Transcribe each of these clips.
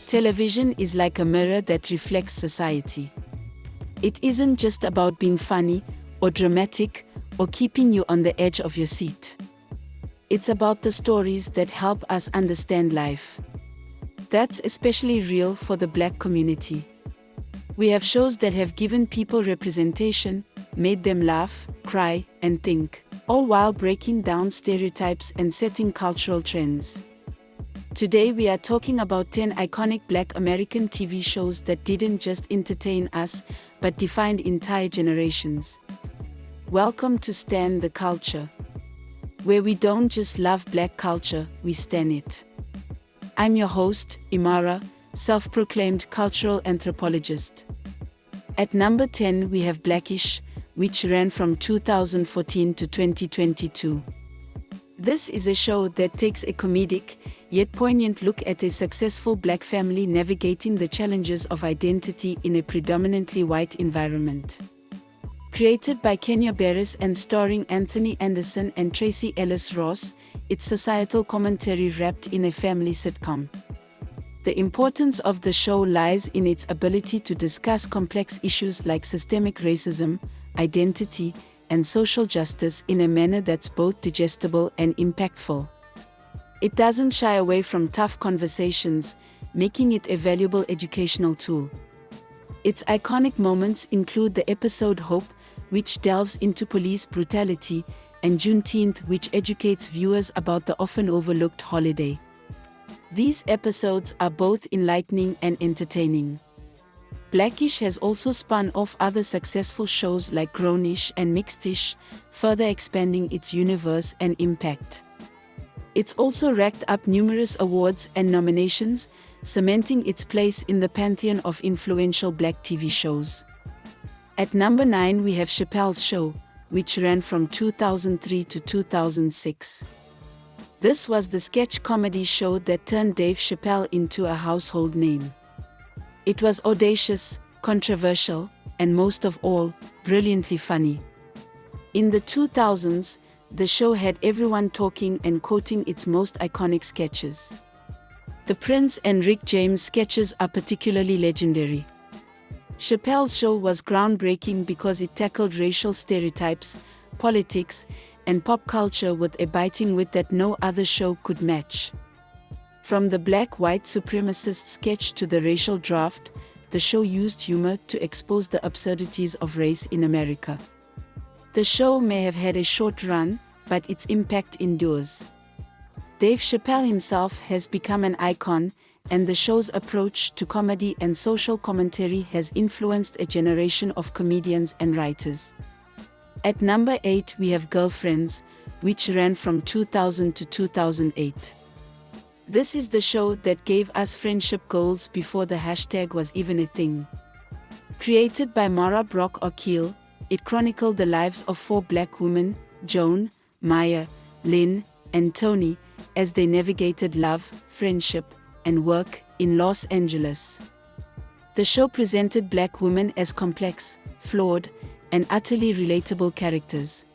Television is like a mirror that reflects society. It isn't just about being funny, or dramatic, or keeping you on the edge of your seat. It's about the stories that help us understand life. That's especially real for the Black community. We have shows that have given people representation, made them laugh, cry, and think, all while breaking down stereotypes and setting cultural trends. Today we are talking about 10 iconic Black American TV shows that didn't just entertain us, but defined entire generations. Welcome to Stan the Culture, where we don't just love Black culture, we stan it. I'm your host, Imara, self-proclaimed cultural anthropologist. At number 10 we have Blackish, which ran from 2014 to 2022. This is a show that takes a comedic, yet poignant look at a successful Black family navigating the challenges of identity in a predominantly white environment. Created by Kenya Barris and starring Anthony Anderson and Tracee Ellis Ross, it's societal commentary wrapped in a family sitcom. The importance of the show lies in its ability to discuss complex issues like systemic racism, identity, and social justice in a manner that's both digestible and impactful. It doesn't shy away from tough conversations, making it a valuable educational tool. Its iconic moments include the episode Hope, which delves into police brutality, and Juneteenth, which educates viewers about the often overlooked holiday. These episodes are both enlightening and entertaining. Blackish has also spun off other successful shows like Grownish and Mixedish, further expanding its universe and impact. It's also racked up numerous awards and nominations, cementing its place in the pantheon of influential Black TV shows. At number 9 we have Chappelle's Show, which ran from 2003 to 2006. This was the sketch comedy show that turned Dave Chappelle into a household name. It was audacious, controversial, and most of all, brilliantly funny. In the 2000s, the show had everyone talking and quoting its most iconic sketches. The Prince and Rick James sketches are particularly legendary. Chappelle's Show was groundbreaking because it tackled racial stereotypes, politics, and pop culture with a biting wit that no other show could match. From the black-white supremacist sketch to the racial draft, the show used humor to expose the absurdities of race in America. The show may have had a short run, but its impact endures. Dave Chappelle himself has become an icon, and the show's approach to comedy and social commentary has influenced a generation of comedians and writers. At number 8 we have Girlfriends, which ran from 2000 to 2008. This is the show that gave us friendship goals before the hashtag was even a thing. Created by Mara Brock O'Keel, it chronicled the lives of 4 Black women, Joan, Maya, Lynn, and Tony, as they navigated love, friendship, and work in Los Angeles. The show presented Black women as complex, flawed, and utterly relatable characters.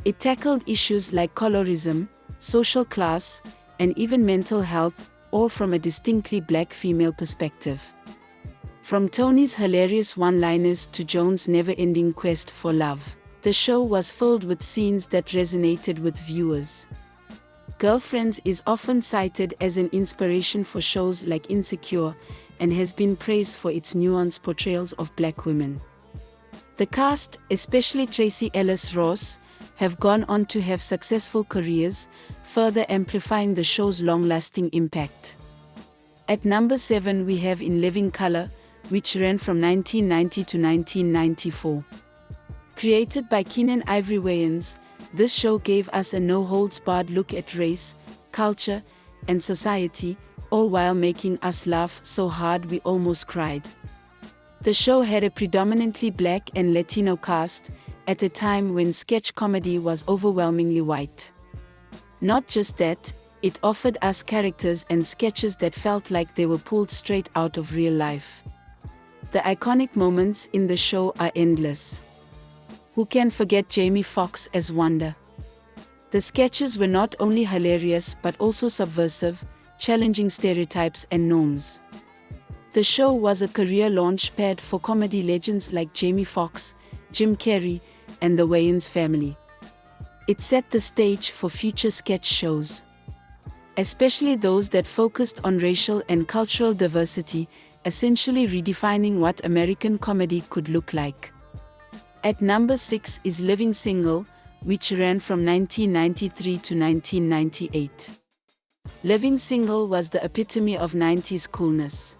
It tackled issues like colorism, social class, and even mental health, all from a distinctly Black female perspective. From Tony's hilarious one-liners to Joan's never-ending quest for love, the show was filled with scenes that resonated with viewers. Girlfriends is often cited as an inspiration for shows like Insecure, and has been praised for its nuanced portrayals of Black women. The cast, especially Tracee Ellis Ross, have gone on to have successful careers, further amplifying the show's long-lasting impact. At number 7 we have In Living Color, which ran from 1990 to 1994. Created by Keenen Ivory Wayans, this show gave us a no-holds-barred look at race, culture, and society, all while making us laugh so hard we almost cried. The show had a predominantly Black and Latino cast, at a time when sketch comedy was overwhelmingly white. Not just that, it offered us characters and sketches that felt like they were pulled straight out of real life. The iconic moments in the show are endless. Who can forget Jamie Foxx as Wanda? The sketches were not only hilarious but also subversive, challenging stereotypes and norms. The show was a career launch pad for comedy legends like Jamie Foxx, Jim Carrey, and the Wayans family. It set the stage for future sketch shows, especially those that focused on racial and cultural diversity, essentially redefining what American comedy could look like. At number 6 is Living Single, which ran from 1993 to 1998. Living Single was the epitome of 90s coolness.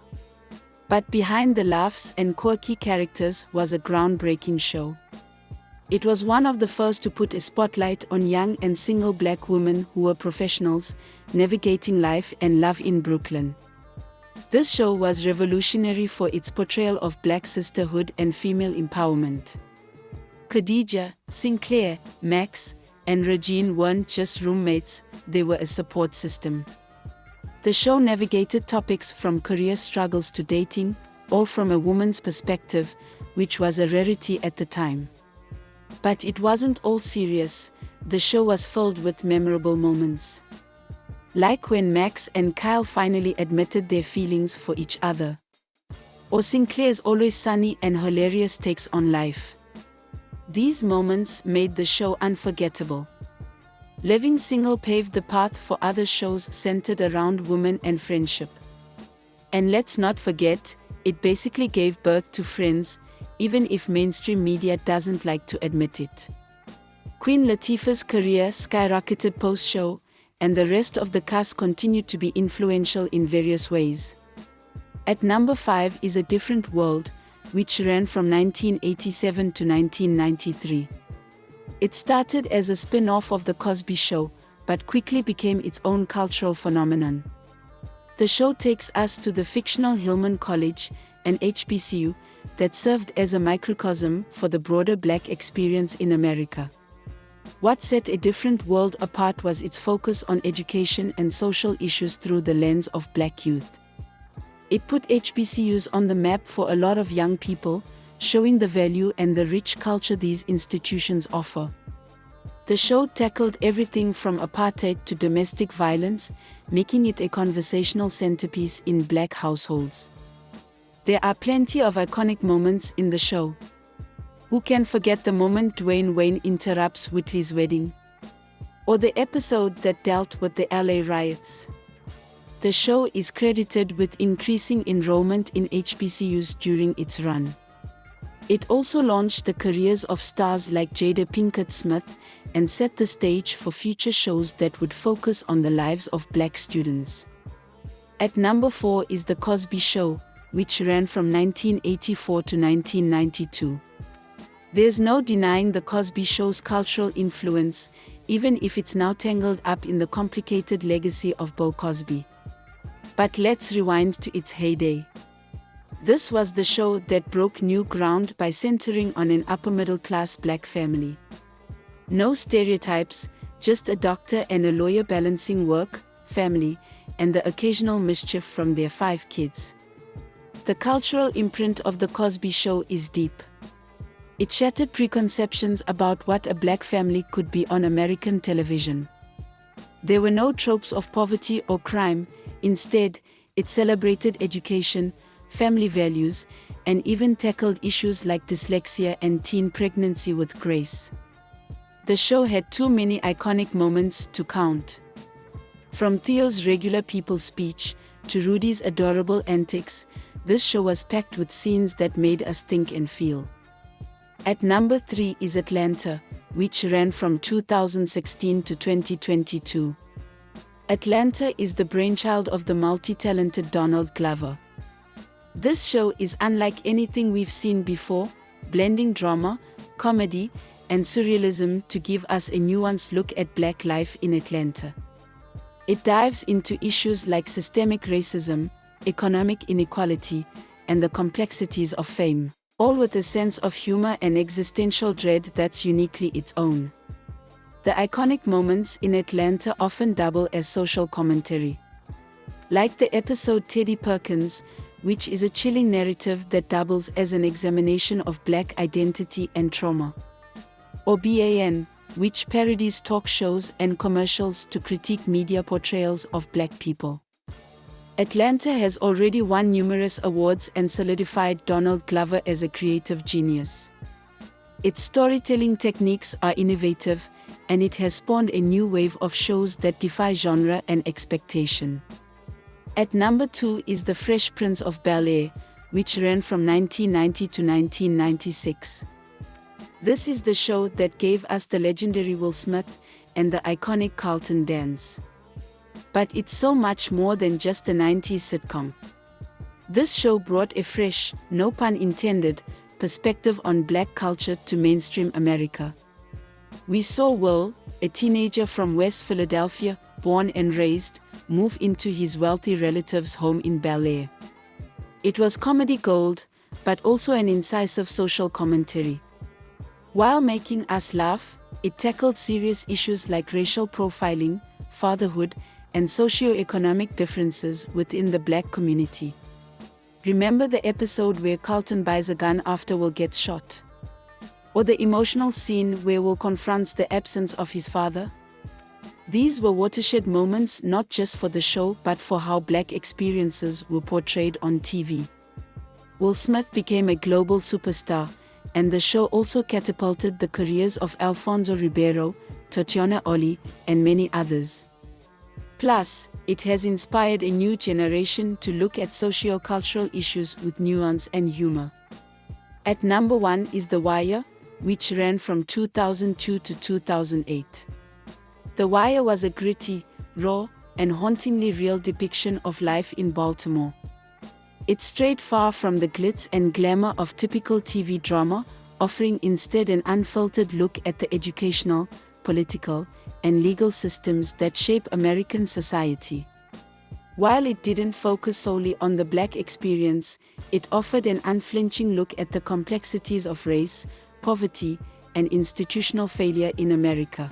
But behind the laughs and quirky characters was a groundbreaking show. It was one of the first to put a spotlight on young and single black women who were professionals, navigating life and love in Brooklyn. This show was revolutionary for its portrayal of black sisterhood and female empowerment. Khadija, Sinclair, Max, and Regine weren't just roommates, they were a support system. The show navigated topics from career struggles to dating, all from a woman's perspective, which was a rarity at the time. But it wasn't all serious, the show was filled with memorable moments. Like when Max and Kyle finally admitted their feelings for each other. Or Sinclair's always sunny and hilarious takes on life. These moments made the show unforgettable. Living Single paved the path for other shows centered around women and friendship. And let's not forget, it basically gave birth to Friends, even if mainstream media doesn't like to admit it. Queen Latifah's career skyrocketed post-show, and the rest of the cast continued to be influential in various ways. At number 5 is A Different World, which ran from 1987 to 1993. It started as a spin-off of The Cosby Show, but quickly became its own cultural phenomenon. The show takes us to the fictional Hillman College, an HBCU, that served as a microcosm for the broader black experience in America. What set A Different World apart was its focus on education and social issues through the lens of black youth. It put HBCUs on the map for a lot of young people, showing the value and the rich culture these institutions offer. The show tackled everything from apartheid to domestic violence, making it a conversational centerpiece in black households. There are plenty of iconic moments in the show. Who can forget the moment Dwayne Wayne interrupts Whitley's wedding? Or the episode that dealt with the LA riots? The show is credited with increasing enrollment in HBCUs during its run. It also launched the careers of stars like Jada Pinkett Smith and set the stage for future shows that would focus on the lives of black students. At number 4 is The Cosby Show, which ran from 1984 to 1992. There's no denying The Cosby Show's cultural influence, even if it's now tangled up in the complicated legacy of Bill Cosby. But let's rewind to its heyday. This was the show that broke new ground by centering on an upper-middle-class black family. No stereotypes, just a doctor and a lawyer balancing work, family, and the occasional mischief from their 5 kids. The cultural imprint of The Cosby Show is deep. It shattered preconceptions about what a black family could be on American television. There were no tropes of poverty or crime. Instead, it celebrated education, family values, and even tackled issues like dyslexia and teen pregnancy with grace. The show had too many iconic moments to count. From Theo's regular people speech to Rudy's adorable antics, this show was packed with scenes that made us think and feel. At number 3 is Atlanta, which ran from 2016 to 2022. Atlanta is the brainchild of the multi-talented Donald Glover. This show is unlike anything we've seen before, blending drama, comedy, and surrealism to give us a nuanced look at black life in Atlanta. It dives into issues like systemic racism, economic inequality, and the complexities of fame, all with a sense of humor and existential dread that's uniquely its own. The iconic moments in Atlanta often double as social commentary. Like the episode Teddy Perkins, which is a chilling narrative that doubles as an examination of black identity and trauma. Or BAN, which parodies talk shows and commercials to critique media portrayals of black people. Atlanta has already won numerous awards and solidified Donald Glover as a creative genius. Its storytelling techniques are innovative, and it has spawned a new wave of shows that defy genre and expectation. At number 2 is The Fresh Prince of Bel-Air, which ran from 1990 to 1996. This is the show that gave us the legendary Will Smith and the iconic Carlton dance. But it's so much more than just a 90s sitcom. This show brought a fresh, no pun intended, perspective on black culture to mainstream America. We saw Will, a teenager from West Philadelphia, born and raised, move into his wealthy relative's home in Bel-Air. It was comedy gold, but also an incisive social commentary. While making us laugh, it tackled serious issues like racial profiling, fatherhood, and socio-economic differences within the black community. Remember the episode where Carlton buys a gun after Will gets shot? Or the emotional scene where Will confronts the absence of his father? These were watershed moments not just for the show but for how black experiences were portrayed on TV. Will Smith became a global superstar, and the show also catapulted the careers of Alfonso Ribeiro, Tatiana Oli, and many others. Plus, it has inspired a new generation to look at socio-cultural issues with nuance and humor. At number 1 is The Wire, which ran from 2002 to 2008. The Wire was a gritty, raw, and hauntingly real depiction of life in Baltimore. It strayed far from the glitz and glamour of typical TV drama, offering instead an unfiltered look at the educational, political, and legal systems that shape American society. While it didn't focus solely on the black experience, it offered an unflinching look at the complexities of race, poverty, and institutional failure in America.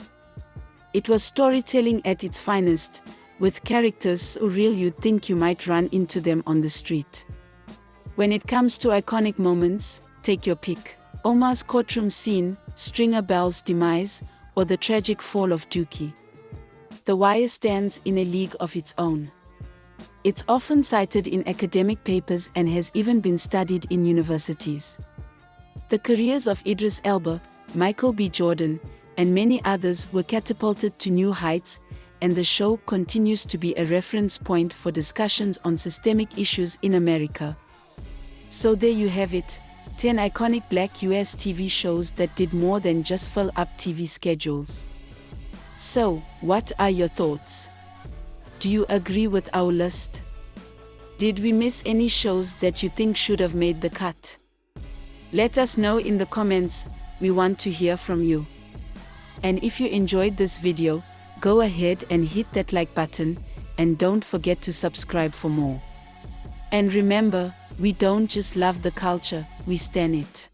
It was storytelling at its finest, with characters so real you'd think you might run into them on the street. When it comes to iconic moments, take your pick. Omar's courtroom scene, Stringer Bell's demise, or the tragic fall of Dookie. The Wire stands in a league of its own. It's often cited in academic papers and has even been studied in universities. The careers of Idris Elba, Michael B. Jordan, and many others were catapulted to new heights, and the show continues to be a reference point for discussions on systemic issues in America. So there you have it, 10 iconic black US TV shows that did more than just fill up TV schedules. So, what are your thoughts? Do you agree with our list? Did we miss any shows that you think should have made the cut? Let us know in the comments, we want to hear from you. And if you enjoyed this video, go ahead and hit that like button, and don't forget to subscribe for more. And remember, we don't just love the culture, we stan it.